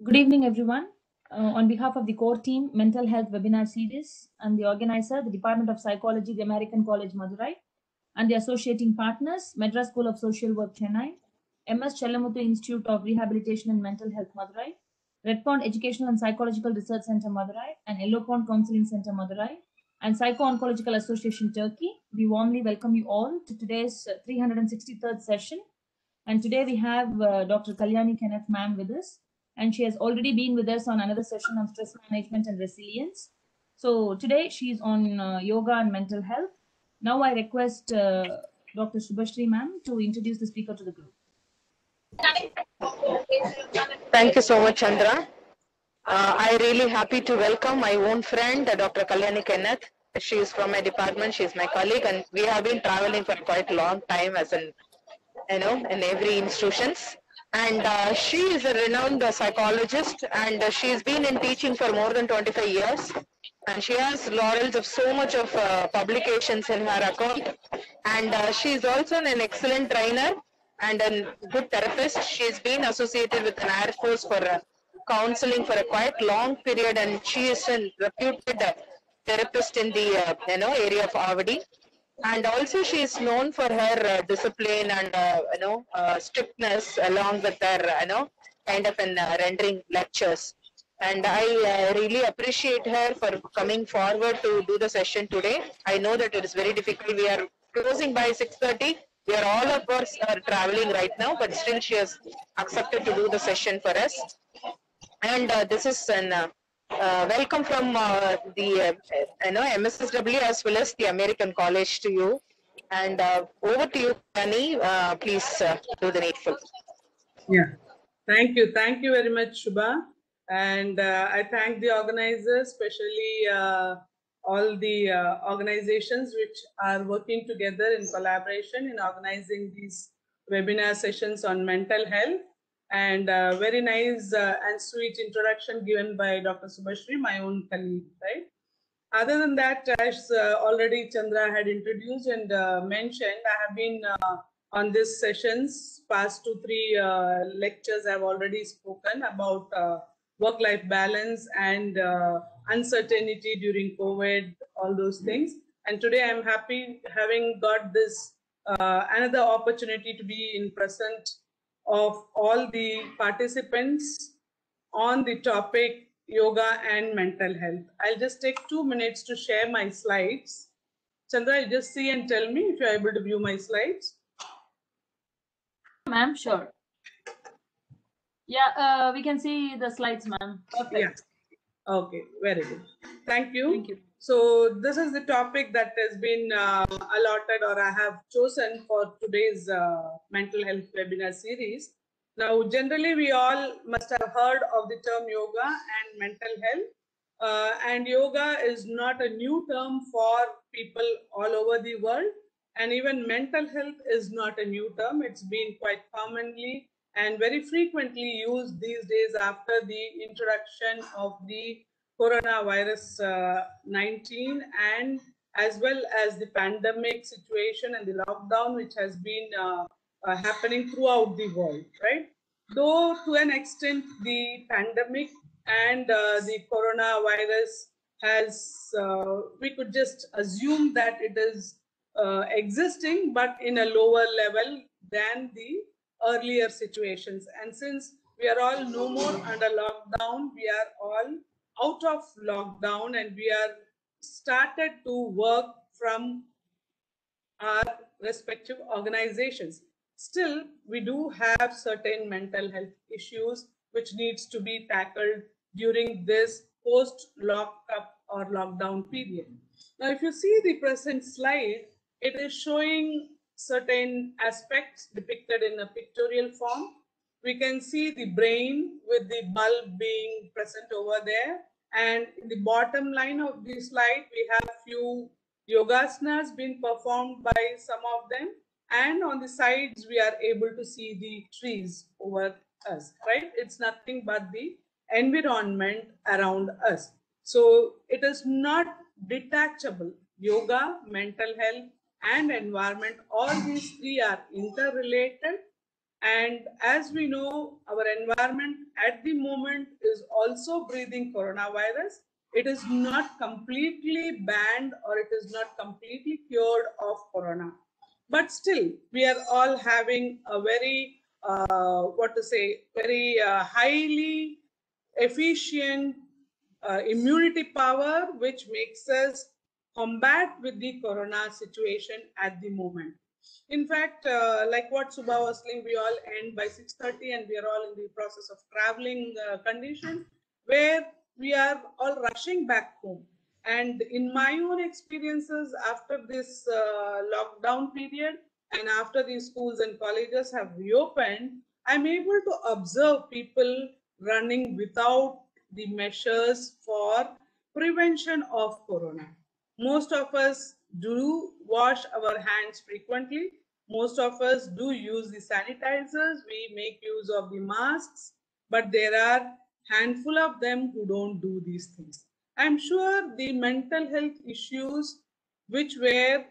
Good evening, everyone. On behalf of the core team, Mental Health Webinar Series, and the organizer, the Department of Psychology, the American College, Madurai, and the associating partners, Madras School of Social Work, Chennai, MS Chellamutu Institute of Rehabilitation and Mental Health, Madurai, Red Pond Educational and Psychological Research Center, Madurai, and Yellow Pond Counseling Center, Madurai, and Psycho-Oncological Association, Turkey. We warmly welcome you all to today's 363rd session. And today we have Dr. Kalyani Kenneth ma'am with us, and she has already been with us on another session on stress management and resilience. So today she's on yoga and mental health. Now I request Dr. Subhashri ma'am to introduce the speaker to the group. Thank you so much, Chandra. I'm really happy to welcome my own friend, Dr. Kalyani Kenneth. She is from my department. She is my colleague, and we have been traveling for quite a long time as in every institutions. And she is a renowned psychologist, and she's been in teaching for more than 25 years. And she has laurels of so much of publications in her account. And she is also an excellent trainer and a good therapist. She's been associated with an Air Force for counseling for a quite long period, and she is a reputed therapist in the area of Avadi. And also she is known for her discipline and strictness, along with her kind of rendering lectures. And I really appreciate her for coming forward to do the session today. I know that it is very difficult. We are closing by 6:30. We are all of us are traveling right now, but still she has accepted to do the session for us. And this is an welcome from the MSSW as well as the American College to you. And over to you, Annie. Please do the needful. Yeah, thank you very much, Shubha. And I thank the organizers, especially all the organizations which are working together in collaboration in organizing these webinar sessions on mental health. And very nice and sweet introduction given by Dr. Subhashri, my own colleague, right? Other than that, as already Chandra had introduced and mentioned, I have been on these sessions, past 2-3 lectures I've already spoken about work-life balance and uncertainty during COVID, all those things. And today I'm happy having got this another opportunity to be in present of all the participants on the topic yoga and mental health. I'll just take 2 minutes to share my slides. Chandra, you just see and tell me if you're able to view my slides. Ma'am, sure. Yeah, we can see the slides, ma'am. Perfect. Yeah. Okay, very good. Thank you. Thank you. So this is the topic that has been allotted, or I have chosen for today's mental health webinar series. Now, generally, we all must have heard of the term yoga and mental health. And yoga is not a new term for people all over the world. And even mental health is not a new term. It's been quite commonly and very frequently used these days after the introduction of the coronavirus 19 and as well as the pandemic situation and the lockdown which has been happening throughout the world, right? Though to an extent the pandemic and the coronavirus has, we could just assume that it is existing, but in a lower level than the earlier situations. And since we are all no more under lockdown, we are all out of lockdown and we are started to work from our respective organizations. Still, we do have certain mental health issues which needs to be tackled during this post-lockup or lockdown period. Now, if you see the present slide, it is showing certain aspects depicted in a pictorial form. We can see the brain with the bulb being present over there. And in the bottom line of the slide, we have few yogasanas being performed by some of them. And on the sides, we are able to see the trees over us, right? It's nothing but the environment around us. So it is not detachable. Yoga, mental health, and environment, all these three are interrelated And as we know, our environment at the moment is also breathing coronavirus. It is not completely banned or it is not completely cured of corona. But still, we are all having a very, very highly efficient immunity power, which makes us combat with the corona situation at the moment. In fact, like what Subha was saying, we all end by 6:30 and we are all in the process of traveling condition where we are all rushing back home. And in my own experiences after this lockdown period and after the schools and colleges have reopened, I'm able to observe people running without the measures for prevention of corona. Most of us do wash our hands frequently. Most of us do use the sanitizers. We make use of the masks, but there are handful of them who don't do these things. I'm sure the mental health issues which were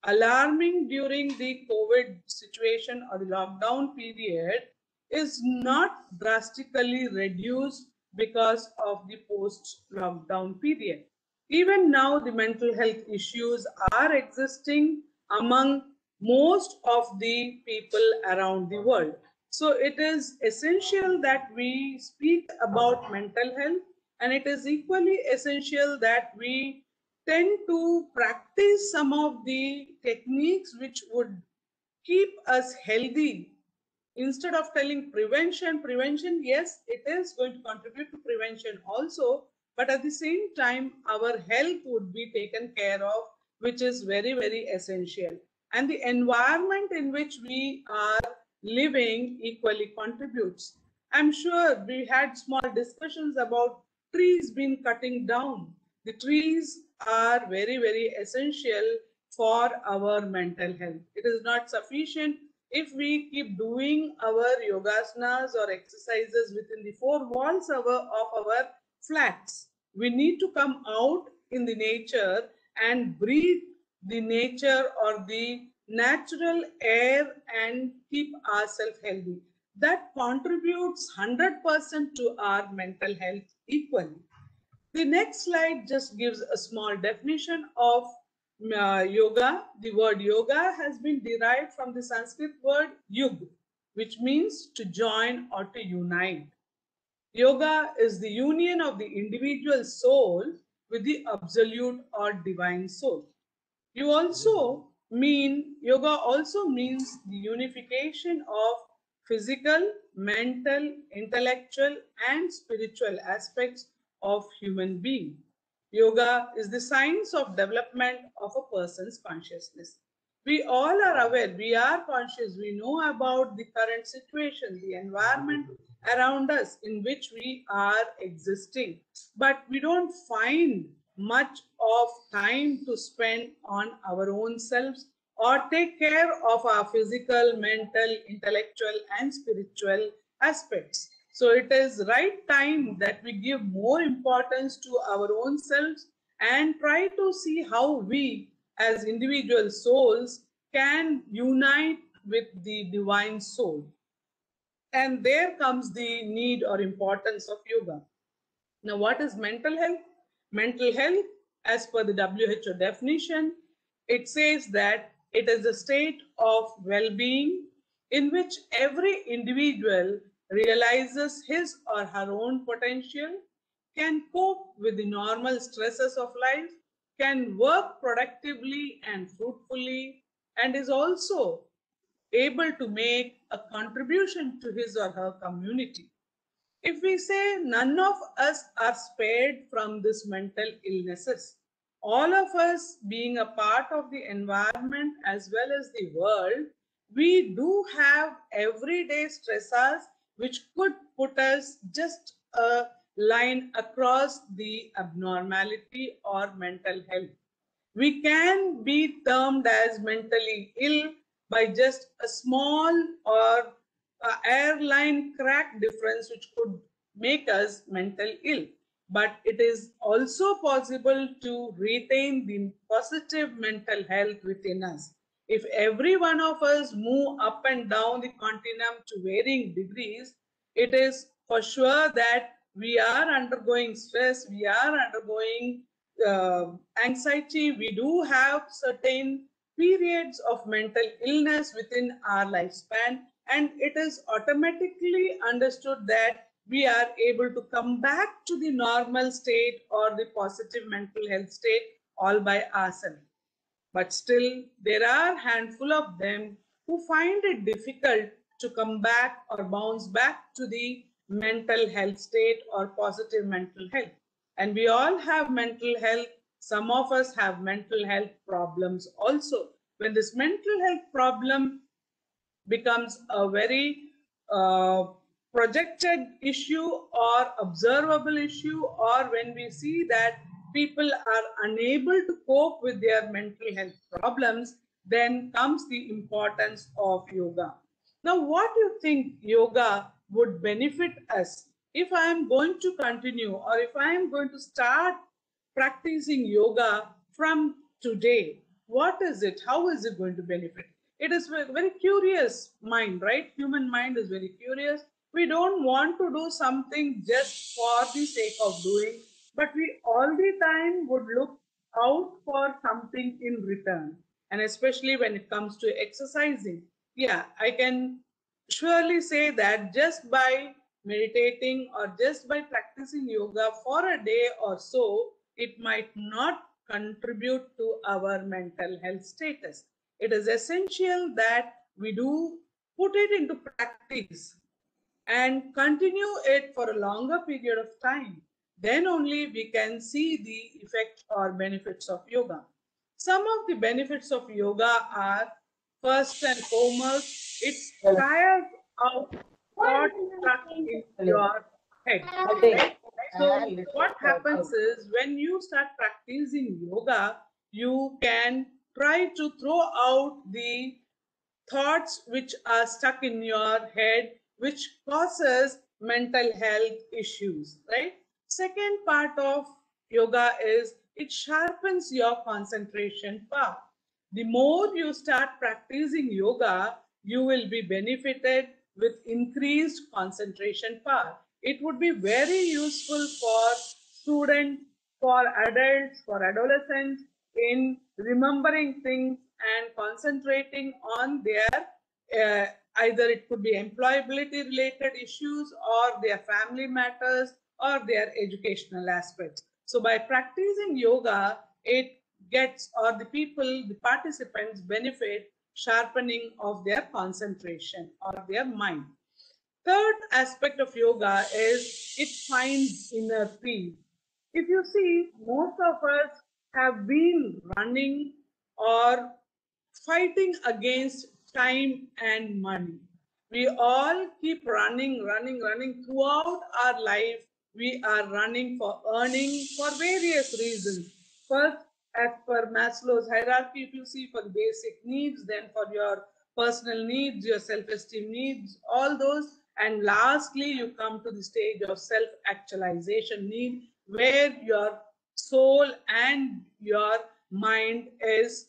alarming during the COVID situation or the lockdown period is not drastically reduced because of the post-lockdown period. Even now, the mental health issues are existing among most of the people around the world. So it is essential that we speak about mental health, and it is equally essential that we tend to practice some of the techniques which would keep us healthy. Instead of telling prevention, yes, it is going to contribute to prevention also, but at the same time, our health would be taken care of, which is very, very essential. And the environment in which we are living equally contributes. I'm sure we had small discussions about trees being cutting down. The trees are very, very essential for our mental health. It is not sufficient if we keep doing our yogasanas or exercises within the four walls of our flats. We need to come out in the nature and breathe the nature or the natural air and keep ourselves healthy. That contributes 100% to our mental health equally. The next slide just gives a small definition of yoga. The word yoga has been derived from the Sanskrit word yug, which means to join or to unite. Yoga is the union of the individual soul with the absolute or divine soul. Yoga also means the unification of physical, mental, intellectual, and spiritual aspects of human being. Yoga is the science of development of a person's consciousness. We all are aware, we are conscious, we know about the current situation, the environment around us in which we are existing, but we don't find much of time to spend on our own selves or take care of our physical, mental, intellectual, and spiritual aspects. So it is right time that we give more importance to our own selves and try to see how we as individual souls can unite with the divine soul. And there comes the need or importance of yoga. Now, what is mental health? Mental health, as per the WHO definition, it says that it is a state of well-being in which every individual realizes his or her own potential, can cope with the normal stresses of life, can work productively and fruitfully, and is also able to make a contribution to his or her community. If we say none of us are spared from this mental illnesses, all of us being a part of the environment as well as the world, we do have everyday stressors which could put us just a line across the abnormality or mental health. We can be termed as mentally ill by just a small or airline crack difference which could make us mental ill. But it is also possible to retain the positive mental health within us. If every one of us move up and down the continuum to varying degrees, it is for sure that we are undergoing stress, we are undergoing anxiety, we do have certain periods of mental illness within our lifespan, and it is automatically understood that we are able to come back to the normal state or the positive mental health state all by ourselves. But still, there are a handful of them who find it difficult to come back or bounce back to the mental health state or positive mental health. And we all have mental health. Some of us have mental health problems also. When this mental health problem becomes a very projected issue or observable issue, or when we see that people are unable to cope with their mental health problems, then comes the importance of yoga. Now, what do you think yoga would benefit us if I am going to continue, or if I am going to start practicing yoga from today? What is it? How is it going to benefit? It is a very curious mind, right? Human mind is very curious. We don't want to do something just for the sake of doing, but we all the time would look out for something in return. And especially when it comes to exercising, yeah, I can surely say that just by meditating or just by practicing yoga for a day or so, it might not contribute to our mental health status. It is essential that we do put it into practice and continue it for a longer period of time. Then only we can see the effect or benefits of yoga. Some of the benefits of yoga are, first and foremost, it tires out thoughts stuck in your head. Right? So what happens is, when you start practicing yoga, you can try to throw out the thoughts which are stuck in your head, which causes mental health issues, right? Second part of yoga is it sharpens your concentration power. The more you start practicing yoga, you will be benefited with increased concentration power. It would be very useful for students, for adults, for adolescents in remembering things and concentrating on their either it could be employability related issues, or their family matters, or their educational aspects. So by practicing yoga, it gets, or the people, the participants benefit sharpening of their concentration or their mind. Third aspect of yoga is it finds inner peace. If you see, most of us have been running or fighting against time and money. We all keep running throughout our life. We are running for earning for various reasons. First, as per Maslow's hierarchy, if you see, for basic needs, then for your personal needs, your self-esteem needs, all those. And lastly, you come to the stage of self-actualization need, where your soul and your mind is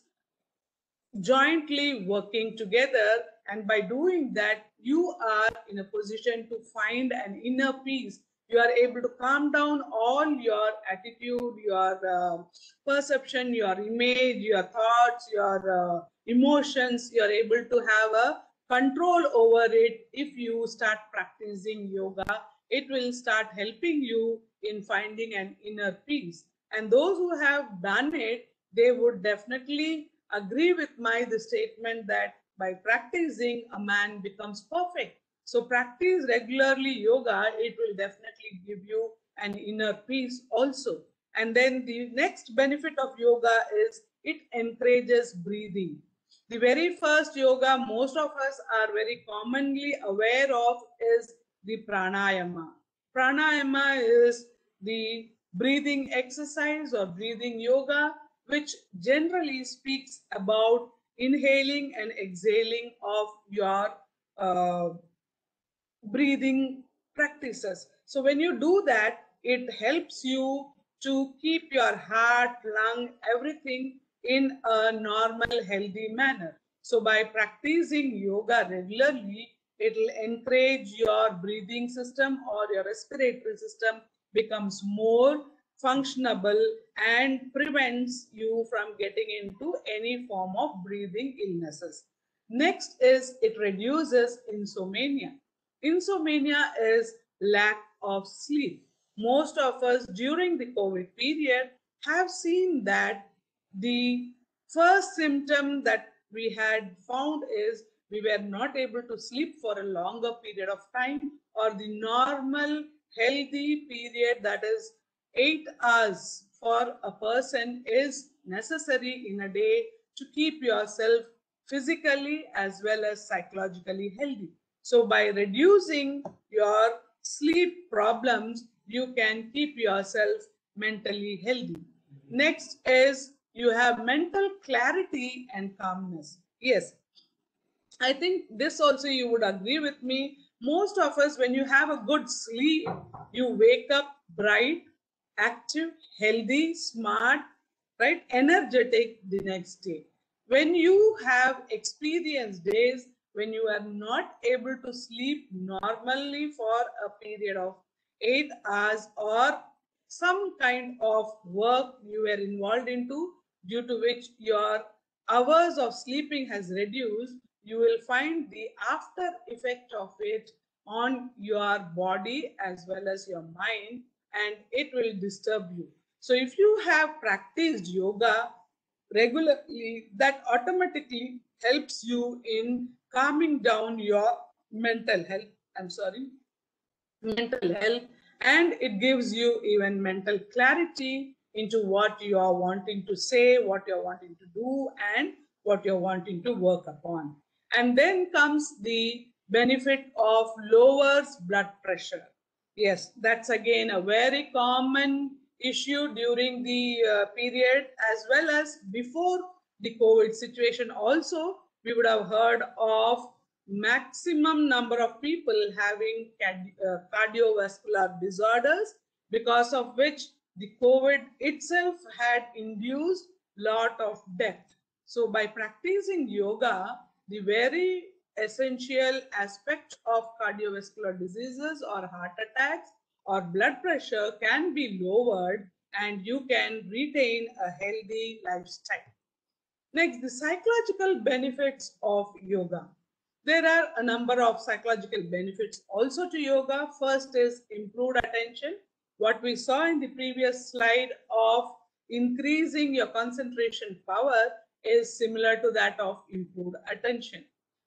jointly working together, and by doing that you are in a position to find an inner peace. You are able to calm down all your attitude, your perception, your image, your thoughts, your emotions. You are able to have a control over it. If you start practicing yoga, it will start helping you in finding an inner peace. And those who have done it, they would definitely agree with the statement that by practicing, a man becomes perfect. So practice regularly yoga, it will definitely give you an inner peace also. And then the next benefit of yoga is it encourages breathing. The very first yoga most of us are very commonly aware of is the pranayama. Pranayama is the breathing exercise or breathing yoga, which generally speaks about inhaling and exhaling of your breathing practices. So when you do that, it helps you to keep your heart, lung, everything in a normal, healthy manner. So by practicing yoga regularly, it will encourage your breathing system or your respiratory system becomes more functionable and prevents you from getting into any form of breathing illnesses. Next is it reduces insomnia. Insomnia is lack of sleep. Most of us during the COVID period have seen that the first symptom that we had found is we were not able to sleep for a longer period of time, or the normal healthy period, that is 8 hours for a person, is necessary in a day to keep yourself physically as well as psychologically healthy. So by reducing your sleep problems, you can keep yourself mentally healthy. Next is you have mental clarity and calmness. Yes, I think this also you would agree with me. Most of us, when you have a good sleep, you wake up bright, active, healthy, smart, right, energetic the next day. When you have experienced days when you are not able to sleep normally for a period of 8 hours, or some kind of work you were involved into due to which your hours of sleeping has reduced, you will find the after effect of it on your body as well as your mind, and it will disturb you. So if you have practiced yoga regularly, that automatically helps you in calming down your mental health. I'm sorry, mental health, and it gives you even mental clarity into what you are wanting to say, what you're wanting to do, and what you're wanting to work upon. And then comes the benefit of lowers blood pressure. Yes, that's again a very common issue during the period as well as before the COVID situation. Also, we would have heard of maximum number of people having cardiovascular disorders, because of which the COVID itself had induced lot of death. So by practicing yoga, the very essential aspect of cardiovascular diseases or heart attacks or blood pressure can be lowered, and you can retain a healthy lifestyle. Next, the psychological benefits of yoga. There are a number of psychological benefits also to yoga. First is improved attention. What we saw in the previous slide of increasing your concentration power is similar to that of improved attention.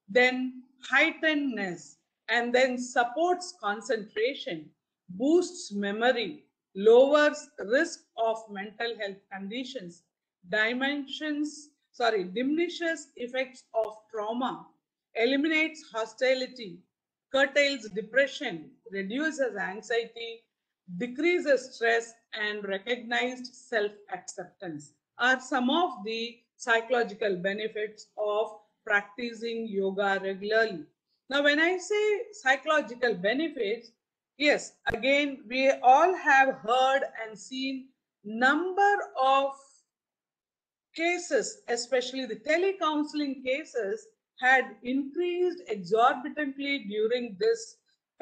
Then heightenedness, and then supports concentration, boosts memory, lowers risk of mental health conditions, diminishes effects of trauma, eliminates hostility, curtails depression, reduces anxiety, decreases stress, and recognized self-acceptance are some of the psychological benefits of practicing yoga regularly. Now, when I say psychological benefits, yes, again, we all have heard and seen number of cases, especially the telecounseling cases, had increased exorbitantly during this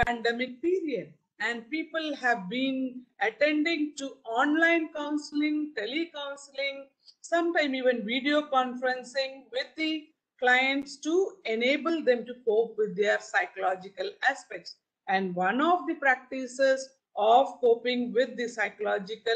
pandemic period. And people have been attending to online counseling, telecounseling, sometimes even video conferencing with the clients to enable them to cope with their psychological aspects. And one of the practices of coping with the psychological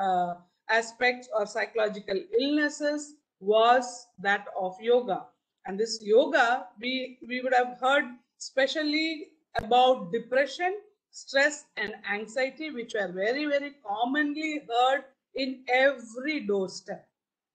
uh, aspects or psychological illnesses was that of yoga. And this yoga, we would have heard especially about depression, stress, and anxiety, which are very, very commonly heard in every doorstep.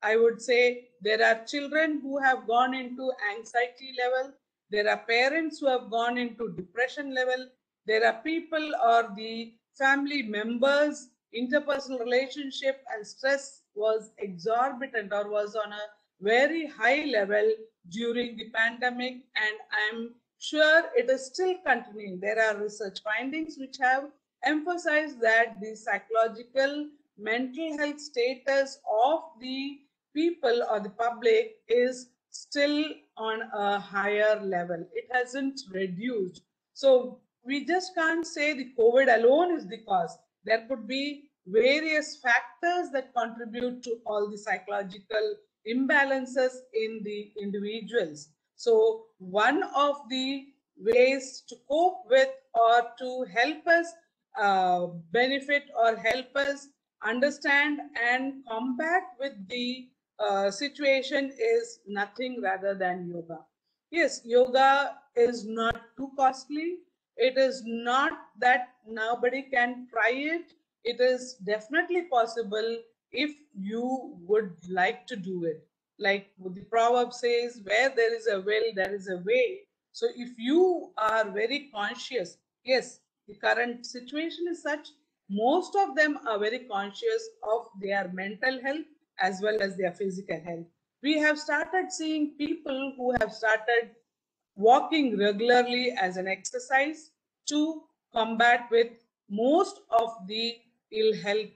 I would say there are children who have gone into anxiety level. There are parents who have gone into depression level. There are people or the family members, interpersonal relationship and stress was exorbitant or was on a very high level during the pandemic, and I'm sure it is still continuing. There are research findings which have emphasized that the psychological mental health status of the people or the public is still on a higher level. It hasn't reduced. So we just can't say the COVID alone is the cause. There could be various factors that contribute to all the psychological imbalances in the individuals. So one of the ways to cope with or to help us benefit or help us understand and combat with the situation is nothing rather than yoga. Yes, yoga is not too costly. It is not that nobody can try it. It is definitely possible if you would like to do it. Like the proverb says, where there is a will, there is a way. So if you are very conscious, yes, the current situation is such, most of them are very conscious of their mental health as well as their physical health. We have started seeing people who have started walking regularly as an exercise to combat with most of the ill health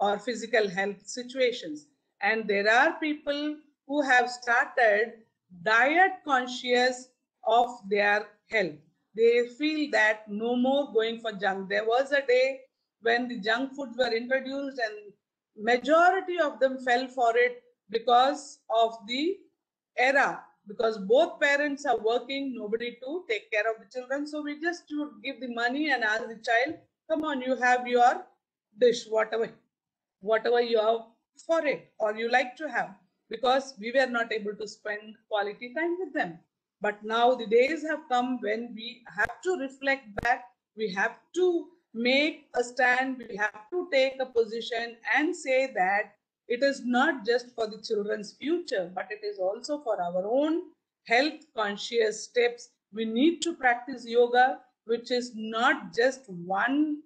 or physical health situations. And there are people who have started diet conscious of their health. They feel that no more going for junk. There was a day when the junk foods were introduced and majority of them fell for it because of the era, because both parents are working, nobody to take care of the children. So we just would give the money and ask the child, come on, you have your dish, whatever you have for it or you like to have, because we were not able to spend quality time with them. But now the days have come when we have to reflect back, we have to make a stand, we have to take a position and say that it is not just for the children's future, but it is also for our own health conscious steps. We need to practice yoga, which is not just one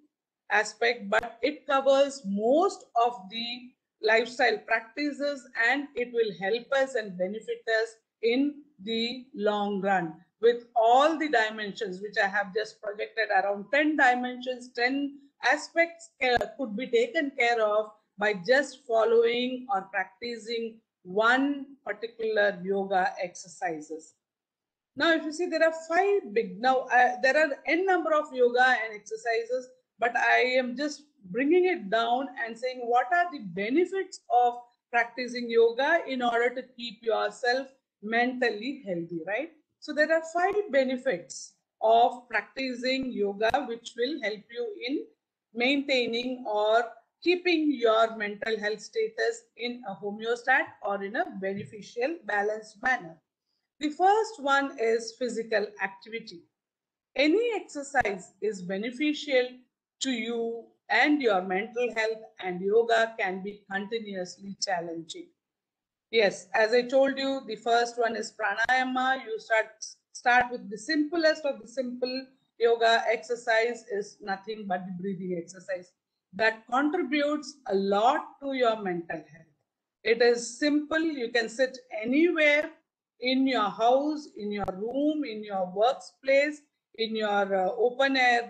aspect, but it covers most of the lifestyle practices and it will help us and benefit us in the long run with all the dimensions which I have just projected. Around 10 dimensions, 10 aspects could be taken care of by just following or practicing one particular yoga exercises. Now, if you see, there are five big, now there are n number of yoga and exercises, but I am just bringing it down and saying what are the benefits of practicing yoga in order to keep yourself mentally healthy, right? So there are five benefits of practicing yoga which will help you in maintaining or keeping your mental health status in a homeostat or in a beneficial balanced manner. The first one is physical activity. Any exercise is beneficial to you and your mental health, and yoga can be continuously challenging. Yes, as I told you, the first one is pranayama. You start with the simplest of the simple yoga exercise is nothing but the breathing exercise that contributes a lot to your mental health. It is simple. You can sit anywhere in your house, in your room, in your workplace, in your open air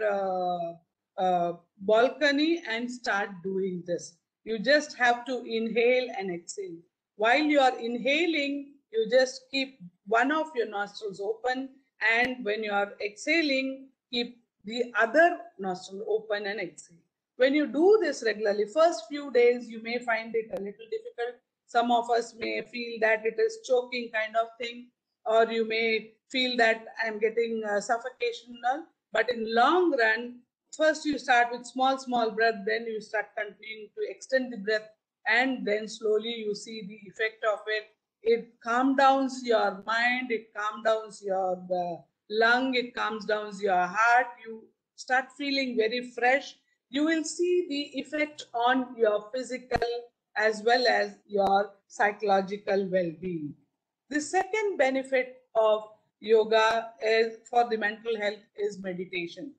balcony and start doing this. You just have to inhale and exhale. While you are inhaling, you just keep one of your nostrils open, and when you are exhaling, keep the other nostril open and exhale. When you do this regularly, first few days you may find it a little difficult. Some of us may feel that it is choking kind of thing, or you may feel that I'm getting suffocation. But in long run, first you start with small breath, then you start continuing to extend the breath, and then slowly you see the effect of it. It calms down your mind, it calms down your lung, it calms down your heart. You start feeling very fresh. You will see the effect on your physical as well as your psychological well-being. The second benefit of yoga is for the mental health is meditation.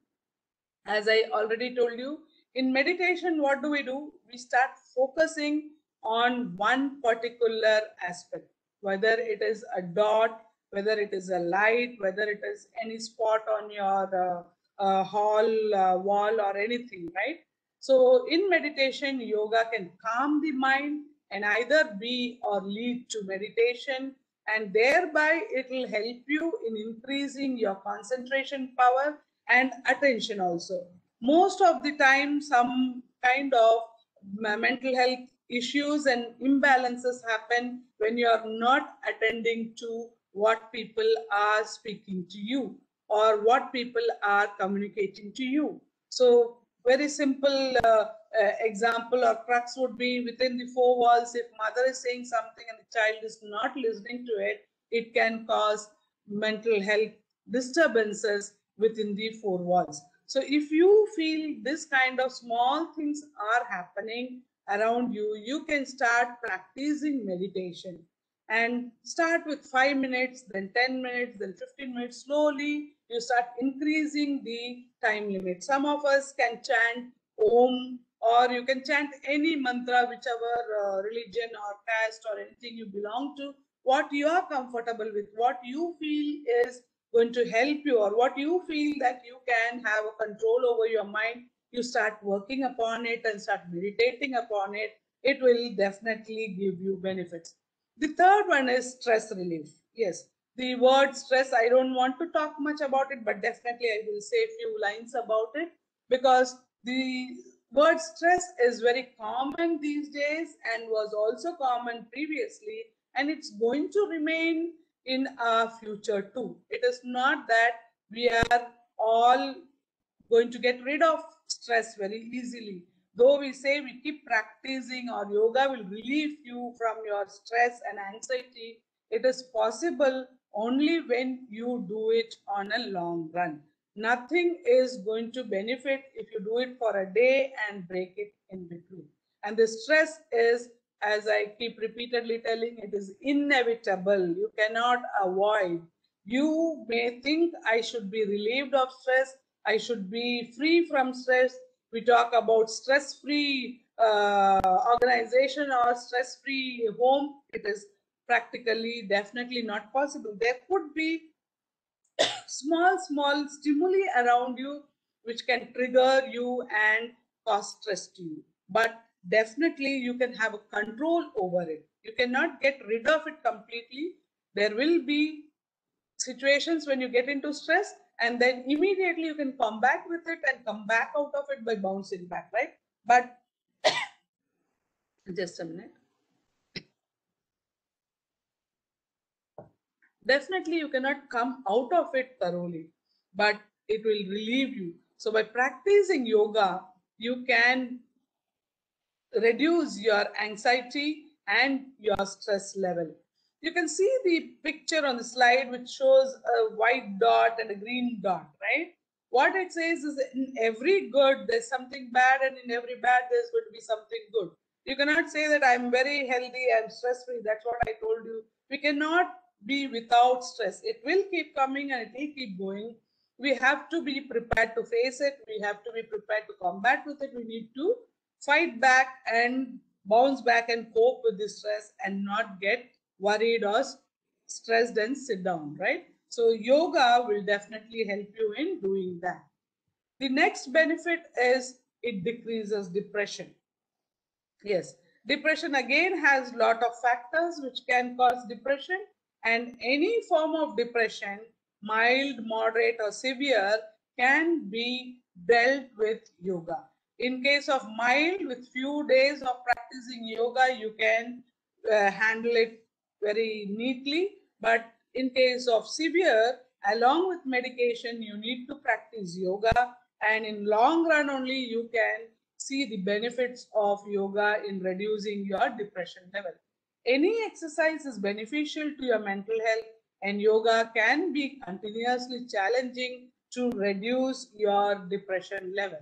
As I already told you, in meditation, what do? We start focusing on one particular aspect, whether it is a dot, whether it is a light, whether it is any spot on your wall or anything, right? So in meditation, yoga can calm the mind and either be or lead to meditation. and thereby it will help you in increasing your concentration power and attention also. Most of the time, some kind of mental health issues and imbalances happen when you are not attending to what people are speaking to you or what people are communicating to you. So very simple example or crux would be within the four walls. If mother is saying something and the child is not listening to it, it can cause mental health disturbances within the four walls. So if you feel this kind of small things are happening around you, you can start practicing meditation and start with 5 minutes, then 10 minutes, then 15 minutes. Slowly you start increasing the time limit. Some of us can chant Om, or you can chant any mantra, whichever religion or caste or anything you belong to, what you are comfortable with, what you feel is going to help you, or what you feel that you can have a control over your mind. You start working upon it and start meditating upon it. It will definitely give you benefits. The third one is stress relief. Yes, the word stress, I don't want to talk much about it, but definitely I will say a few lines about it, because the word stress is very common these days and was also common previously, and it's going to remain in our future too. It is not that we are all going to get rid of stress very easily. Though we say we keep practicing or yoga will relieve you from your stress and anxiety, it is possible only when you do it on a long run. Nothing is going to benefit if you do it for a day and break it in between. And the stress is, as I keep repeatedly telling, it is inevitable. You cannot avoid. You may think I should be relieved of stress, I should be free from stress. We talk about stress-free organization or stress-free home. It is practically definitely not possible. There could be small stimuli around you which can trigger you and cause stress to you, but definitely you can have a control over it. You cannot get rid of it completely. There will be situations when you get into stress, and then immediately you can come back with it and come back out of it by bouncing back, right? But just a minute. Definitely you cannot come out of it thoroughly, but it will relieve you. So by practicing yoga, you can reduce your anxiety and your stress level. You can see the picture on the slide which shows a white dot and a green dot, right? What it says is in every good there's something bad, and in every bad there's going to be something good. You cannot say that I'm very healthy, I'm stress free. That's what I told you. We cannot be without stress. It will keep coming and it will keep going. We have to be prepared to face it. We have to be prepared to combat with it. We need to fight back and bounce back and cope with the stress and not get worried or stressed and sit down, right? So yoga will definitely help you in doing that. The next benefit is it decreases depression. Yes, depression again has lot of factors which can cause depression, and any form of depression, mild, moderate or severe, can be dealt with yoga. In case of mild, with few days of practicing yoga, you can handle it very neatly. But in case of severe, along with medication, you need to practice yoga, and in long run only you can see the benefits of yoga in reducing your depression level. Any exercise is beneficial to your mental health, and yoga can be continuously challenging to reduce your depression level.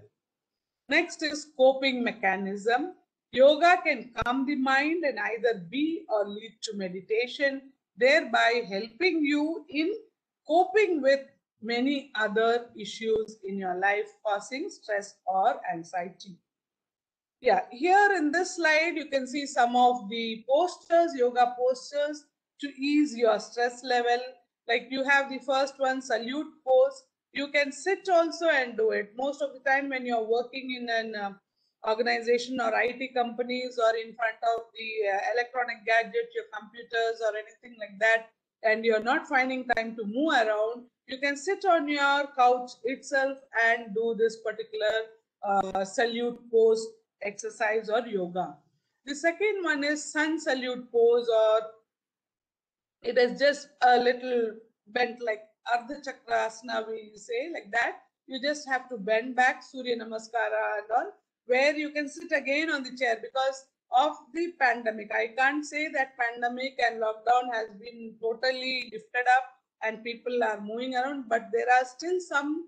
Next is coping mechanism. Yoga can calm the mind and either be or lead to meditation, thereby helping you in coping with many other issues in your life causing stress or anxiety. Yeah, here in this slide, you can see some of the postures, yoga postures to ease your stress level. Like you have the first one, salute pose. You can sit also and do it. Most of the time when you're working in an organization or IT companies or in front of the electronic gadgets, your computers or anything like that, and you're not finding time to move around, you can sit on your couch itself and do this particular salute pose exercise or yoga. The second one is sun salute pose, or it is just a little bent like Ardha Chakrasana, we say like that. You just have to bend back, Surya Namaskara and all, where you can sit again on the chair because of the pandemic. I can't say that pandemic and lockdown has been totally lifted up and people are moving around, but there are still some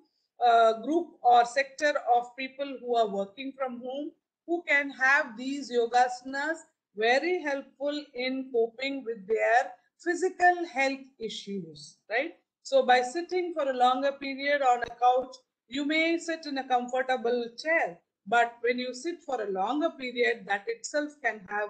group or sector of people who are working from home who can have these yogasanas very helpful in coping with their physical health issues, right? So by sitting for a longer period on a couch, you may sit in a comfortable chair, but when you sit for a longer period, that itself can have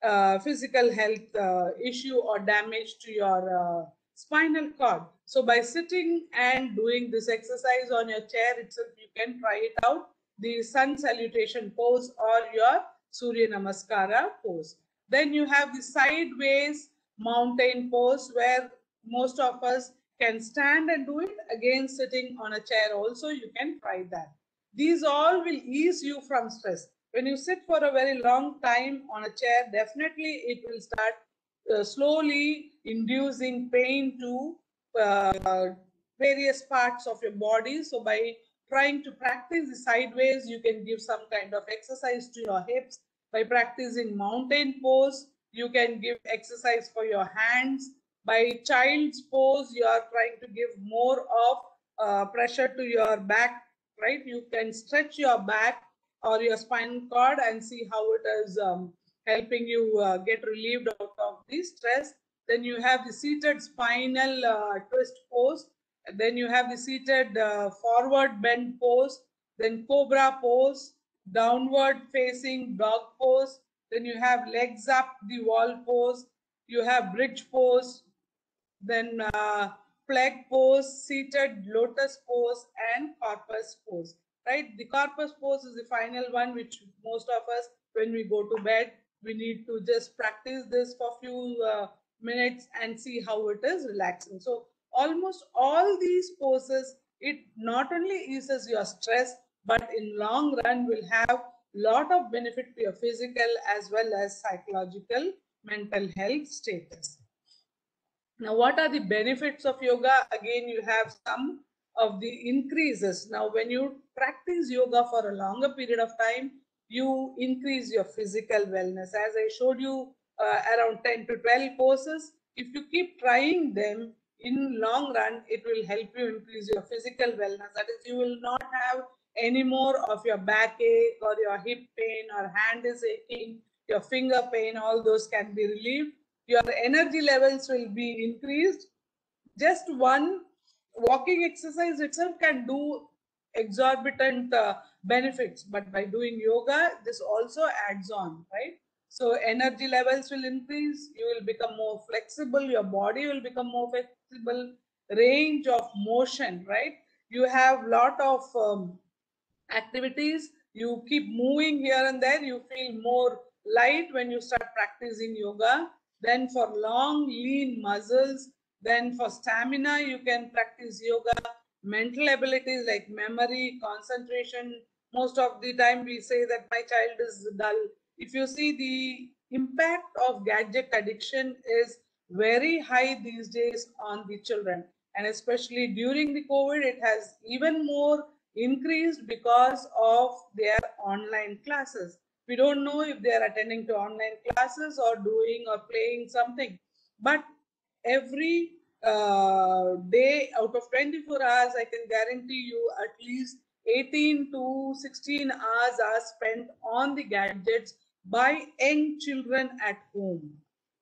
a physical health issue or damage to your spinal cord. So by sitting and doing this exercise on your chair itself, you can try it out, the sun salutation pose or your Surya Namaskara pose. Then you have the sideways mountain pose, where most of us can stand and do it. Again, sitting on a chair also, you can try that. These all will ease you from stress. When you sit for a very long time on a chair, definitely it will start slowly inducing pain to various parts of your body. So by trying to practice the sideways, you can give some kind of exercise to your hips. By practicing mountain pose, you can give exercise for your hands. By child's pose, you are trying to give more of pressure to your back, right? You can stretch your back or your spinal cord and see how it is helping you get relieved out of the stress. Then you have the seated spinal twist pose. And then you have the seated forward bend pose. Then cobra pose, downward facing dog pose. Then you have legs up the wall pose. You have bridge pose. Then flag pose, seated lotus pose, and corpus pose. Right? The corpus pose is the final one, which most of us, when we go to bed, we need to just practice this for a few minutes and see how it is relaxing. So almost all these poses, it not only eases your stress, but in long run will have lot of benefit to your physical as well as psychological mental health status. Now, what are the benefits of yoga? Again, you have some of the increases. Now, when you practice yoga for a longer period of time, you increase your physical wellness. As I showed you around 10 to 12 poses, if you keep trying them in long run, it will help you increase your physical wellness. That is, you will not have any more of your backache or your hip pain or hand is aching, your finger pain, all those can be relieved. Your energy levels will be increased. Just one walking exercise itself can do exorbitant benefits, but by doing yoga, this also adds on, right? So energy levels will increase, you will become more flexible, your body will become more flexible, range of motion, right? You have lot of activities, you keep moving here and there, you feel more light when you start practicing yoga. Then for long lean muscles, then for stamina, you can practice yoga. Mental abilities like memory, concentration, most of the time we say that my child is dull. If you see, the impact of gadget addiction is very high these days on the children, and especially during the COVID, it has even more increased because of their online classes. We don't know if they are attending to online classes or doing or playing something, but every day out of 24 hours, I can guarantee you at least 18 to 16 hours are spent on the gadgets by young children at home.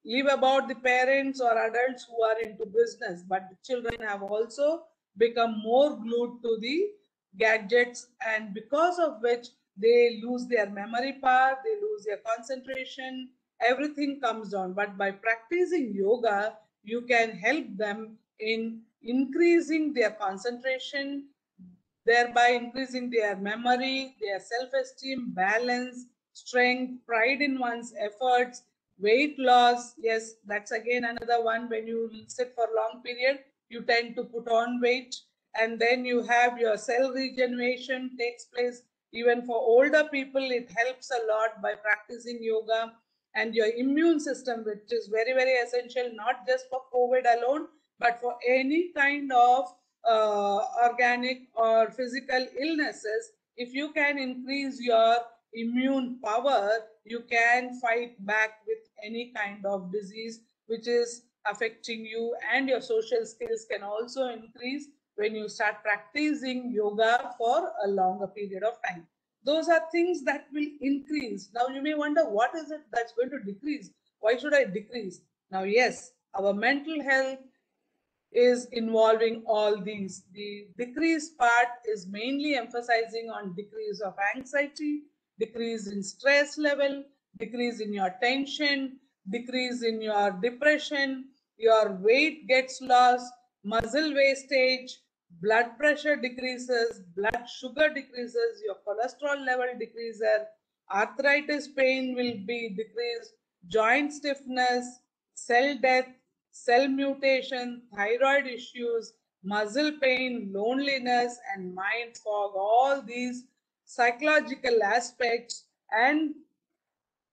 Leave about the parents or adults who are into business, but the children have also become more glued to the gadgets, and because of which they lose their memory power, they lose their concentration, everything comes down. But by practicing yoga, you can help them in increasing their concentration, thereby increasing their memory, their self-esteem, balance, strength, pride in one's efforts, Weight loss, yes, that's again another one. When you sit for long period, you tend to put on weight. And then you have your cell regeneration takes place. Even for older people, it helps a lot by practicing yoga. And your immune system, which is very, very essential, not just for COVID alone, but for any kind of organic or physical illnesses. If you can increase your immune power, you can fight back with any kind of disease which is affecting you, and your social skills can also increase when you start practicing yoga for a longer period of time. Those are things that will increase. Now you may wonder, what is it that's going to decrease? Why should I decrease? Now, yes, our mental health is involving all these. The decrease part is mainly emphasizing on decrease of anxiety, decrease in stress level, decrease in your tension, decrease in your depression, your weight gets lost, muscle wastage, blood pressure decreases, blood sugar decreases, your cholesterol level decreases, arthritis pain will be decreased, joint stiffness, cell death, cell mutation, thyroid issues, muscle pain, loneliness, and mind fog, all these psychological aspects, and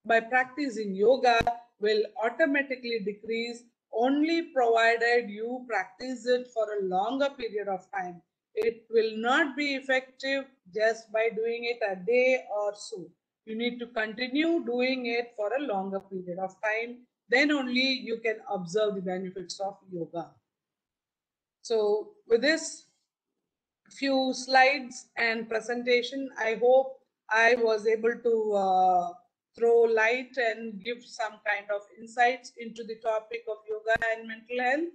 by practicing yoga will automatically decrease, only provided you practice it for a longer period of time. It will not be effective just by doing it a day or so. You need to continue doing it for a longer period of time. Then only you can observe the benefits of yoga. So with this few slides and presentation, I hope I was able to throw light and give some kind of insights into the topic of yoga and mental health.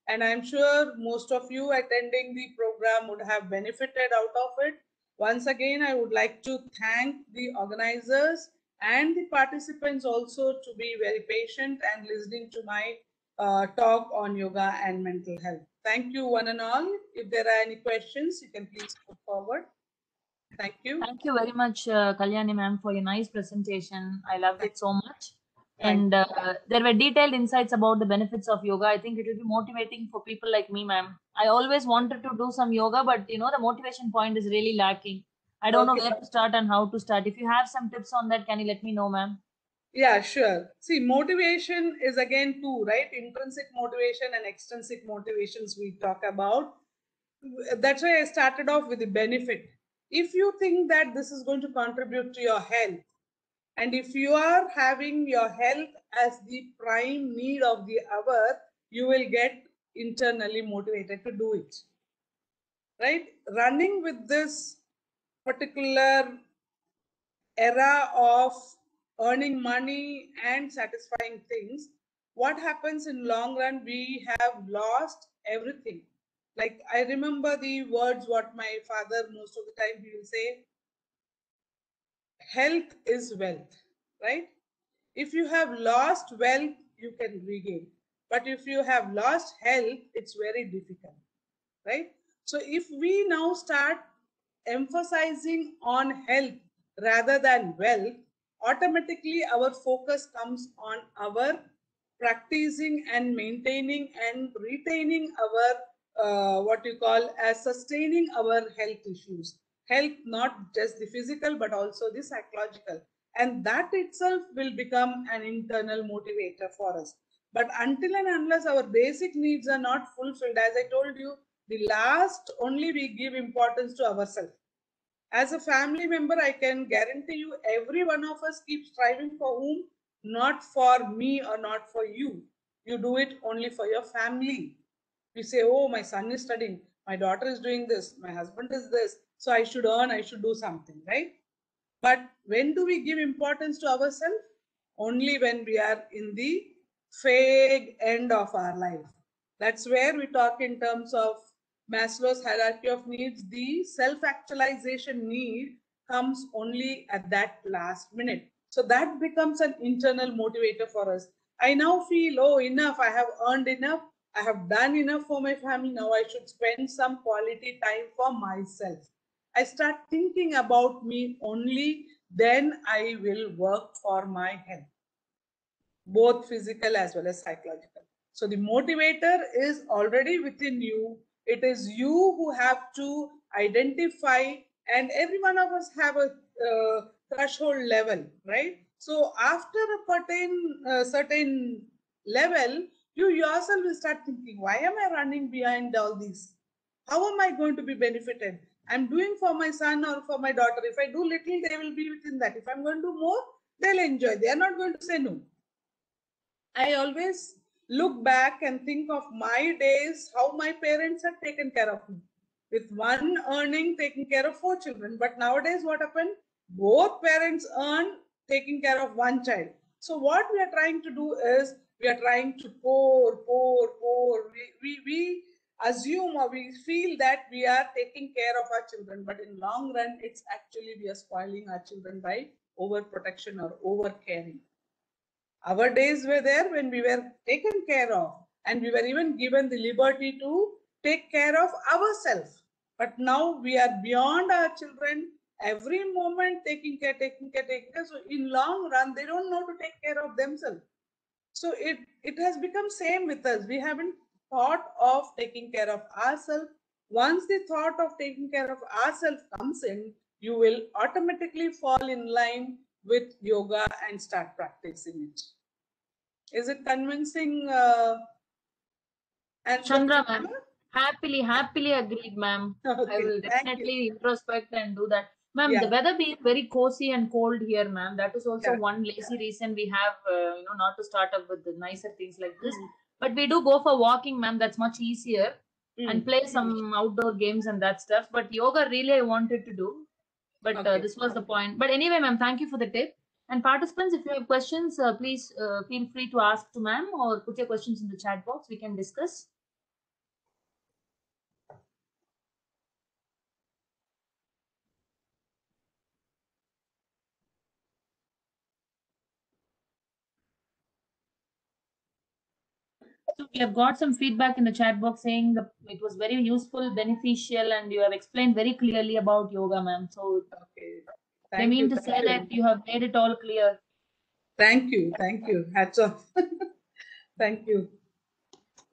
And I'm sure most of you attending the program would have benefited out of it. Once again, I would like to thank the organizers and the participants also to be very patient and listening to my talk on yoga and mental health. Thank you one and all. If there are any questions, you can please put forward. Thank you. Thank you very much, Kalyani ma'am, for your nice presentation. I loved it so much. Thank And there were detailed insights about the benefits of yoga. I think it will be motivating for people like me, ma'am. I always wanted to do some yoga, but the motivation point is really lacking. I don't know Okay. where to start and how to start. If you have some tips on that, can you let me know, ma'am? Yeah, sure. See, motivation is again two, right? Intrinsic motivation and extrinsic motivations we talk about. That's why I started off with the benefit. If you think that this is going to contribute to your health, and if you are having your health as the prime need of the hour, you will get internally motivated to do it. Right? Running with this particular era of earning money and satisfying things, what happens in long run, we have lost everything. Like I remember the words what my father most of the time he will say, health is wealth, right? If you have lost wealth, you can regain. But if you have lost health, it's very difficult, right? So if we now start emphasizing on health rather than wealth, automatically our focus comes on our practicing and maintaining and retaining our what you call as sustaining our health issues. Health, not just the physical, but also the psychological. And that itself will become an internal motivator for us. But until and unless our basic needs are not fulfilled, as I told you, the last only we give importance to ourselves. As a family member, I can guarantee you every one of us keeps striving for whom? Not for me or not for you. You do it only for your family. You say, oh, my son is studying, my daughter is doing this, my husband is this, so I should earn, I should do something, right? But when do we give importance to ourselves? Only when we are in the fag end of our life. That's where we talk in terms of Maslow's hierarchy of needs. The self-actualization need comes only at that last minute. So that becomes an internal motivator for us. I now feel, oh, enough, I have earned enough, I have done enough for my family, now I should spend some quality time for myself. I start thinking about me only, then I will work for my health. both physical as well as psychological. So the motivator is already within you. It is you who have to identify, and every one of us have a threshold level, right? So after a certain level, you yourself will start thinking, why am I running behind all these? How am I going to be benefited? I'm doing for my son or for my daughter. If I do little, they will be within that. If I'm going to do more, they'll enjoy. They are not going to say no. I always look back and think of my days, how my parents had taken care of me. With one earning, taking care of 4 children. But nowadays, what happened? Both parents earn, taking care of one child. So what we are trying to do is, we are trying to pour. We assume or we feel that we are taking care of our children, but in long run, it's actually we are spoiling our children by overprotection or over caring. Our days were there when we were taken care of, and we were even given the liberty to take care of ourselves. But now we are beyond our children, every moment taking care. So in long run, they don't know to take care of themselves. So it has become same with us. We haven't thought of taking care of ourselves. Once the thought of taking care of ourselves comes in, you will automatically fall in line with yoga and start practicing it. Is it convincing? Chandra, ma'am. Happily agreed, ma'am. Okay, I will thank definitely introspect and do that. Ma'am, Yeah. the weather being very cozy and cold here, ma'am, that is also Yeah. one lazy reason we have, not to start up with the nicer things like this. Mm. But we do go for walking, ma'am. That's much easier. And Mm. play some outdoor games and that stuff. But yoga really I wanted to do. But Okay. this was the point. But anyway, ma'am, thank you for the tip. And participants, if you have questions, please feel free to ask to ma'am or put your questions in the chat box. We can discuss. So we have got some feedback in the chat box saying that it was very useful, beneficial, and you have explained very clearly about yoga, ma'am. So Okay. they Thank mean you. to Thank say you. that you have made it all clear. Thank you. Thank you. Hats off. Thank you.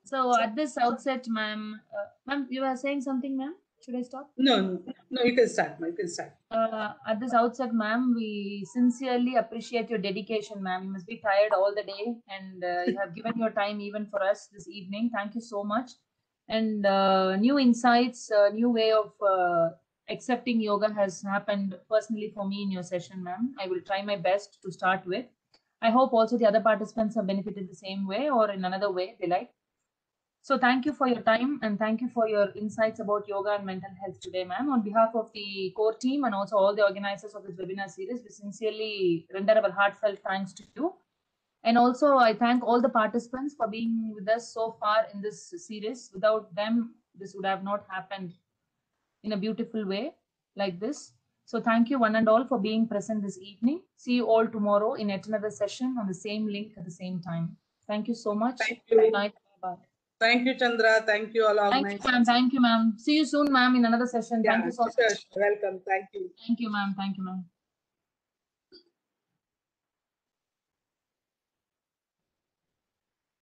So at this outset, ma'am, ma'am, you were saying something, ma'am? Should I stop? No, you can start. You can start. At this outset, ma'am, we sincerely appreciate your dedication, ma'am. You must be tired all the day, and you have given your time even for us this evening. Thank you so much. And new insights, new way of accepting yoga has happened personally for me in your session, ma'am. I will try my best to start with. I hope also the other participants have benefited the same way or in another way they like. So thank you for your time and thank you for your insights about yoga and mental health today, ma'am. On behalf of the core team and also all the organizers of this webinar series, we sincerely render our heartfelt thanks to you. And also I thank all the participants for being with us so far in this series. Without them, this would have not happened in a beautiful way like this. So thank you one and all for being present this evening. See you all tomorrow in yet another session on the same link at the same time. Thank you so much. Thank you. Good night. Bye-bye. Thank you, Chandra. Thank you, all Thank organizers. you, ma'am. Thank you, ma'am. See you soon, ma'am, in another session. Yeah, Thank you so much. sure. Welcome. Thank you. Thank you, ma'am. Thank you, ma'am.